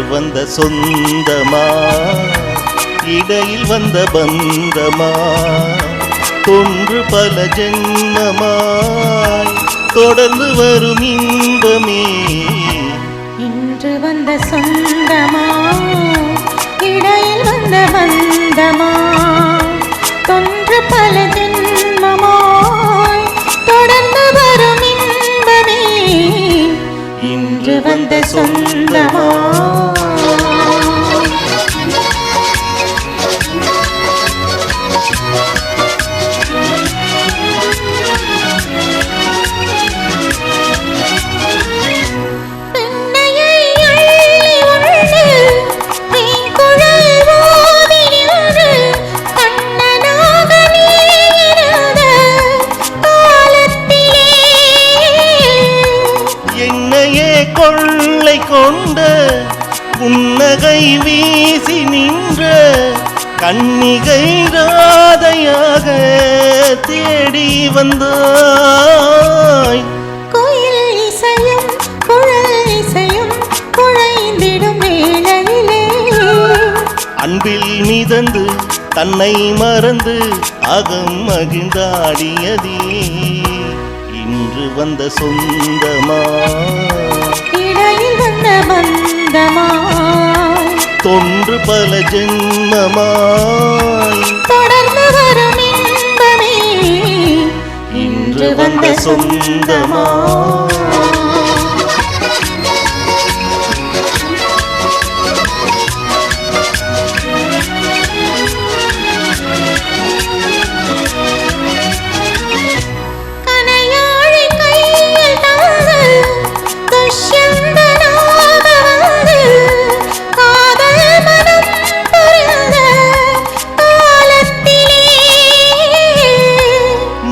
வந்த சொந்தமா இடையில் வந்த பந்தமா தொன்று பல ஜென்மமாய் தொடர்ந்து வரும் இன்பமே இன்று வந்த சொந்தமா இடையில் வந்த பந்தமா தொன்று பல ஜென்மமாய் தொடர்ந்து வரும் இன்பமே இன்று வந்த சொந்தமா கொள்ளை கொண்ட புன்னகை வீசி நின்ற கன்னிகை ராதையாக தேடி வந்தாய் கோயில் இசையும் குழல் இசையும் குழைந்திடும் வேளையிலே அன்பில் மிதந்து தன்னை மறந்து அகம் மகிழ்ந்தாடியதே இன்று வந்த சொந்தமா இடையில் வந்த பந்தமா தொன்று பல ஜென்மமாய் தொடர்ந்து வரும் இன்பமே இன்று வந்த சொந்தமா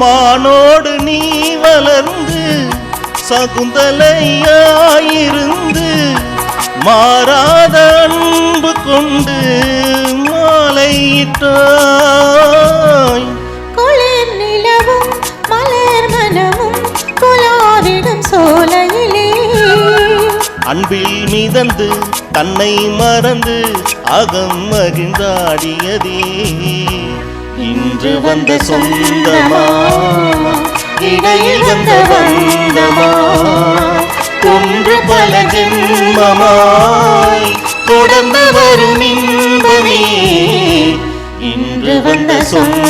மானோடு நீ வளர்ந்து சகுந்தலையாயிருந்து மாறாத அன்பு கொண்டு மாலையிட்டாய் குளிர் நிலவும் மலர் மனமும் குலாவிடும் சோலையிலே அன்பில் மிதந்து தன்னை மறந்து அகம் மகிழ்ந்தாடியதே இன்று வந்த சொந்தமா இடையில் வந்த பந்தமா தொன்று பல ஜென்மமாய் தொடர்ந்து வரும் இன்பமே இன்று வந்த சொந்தமா.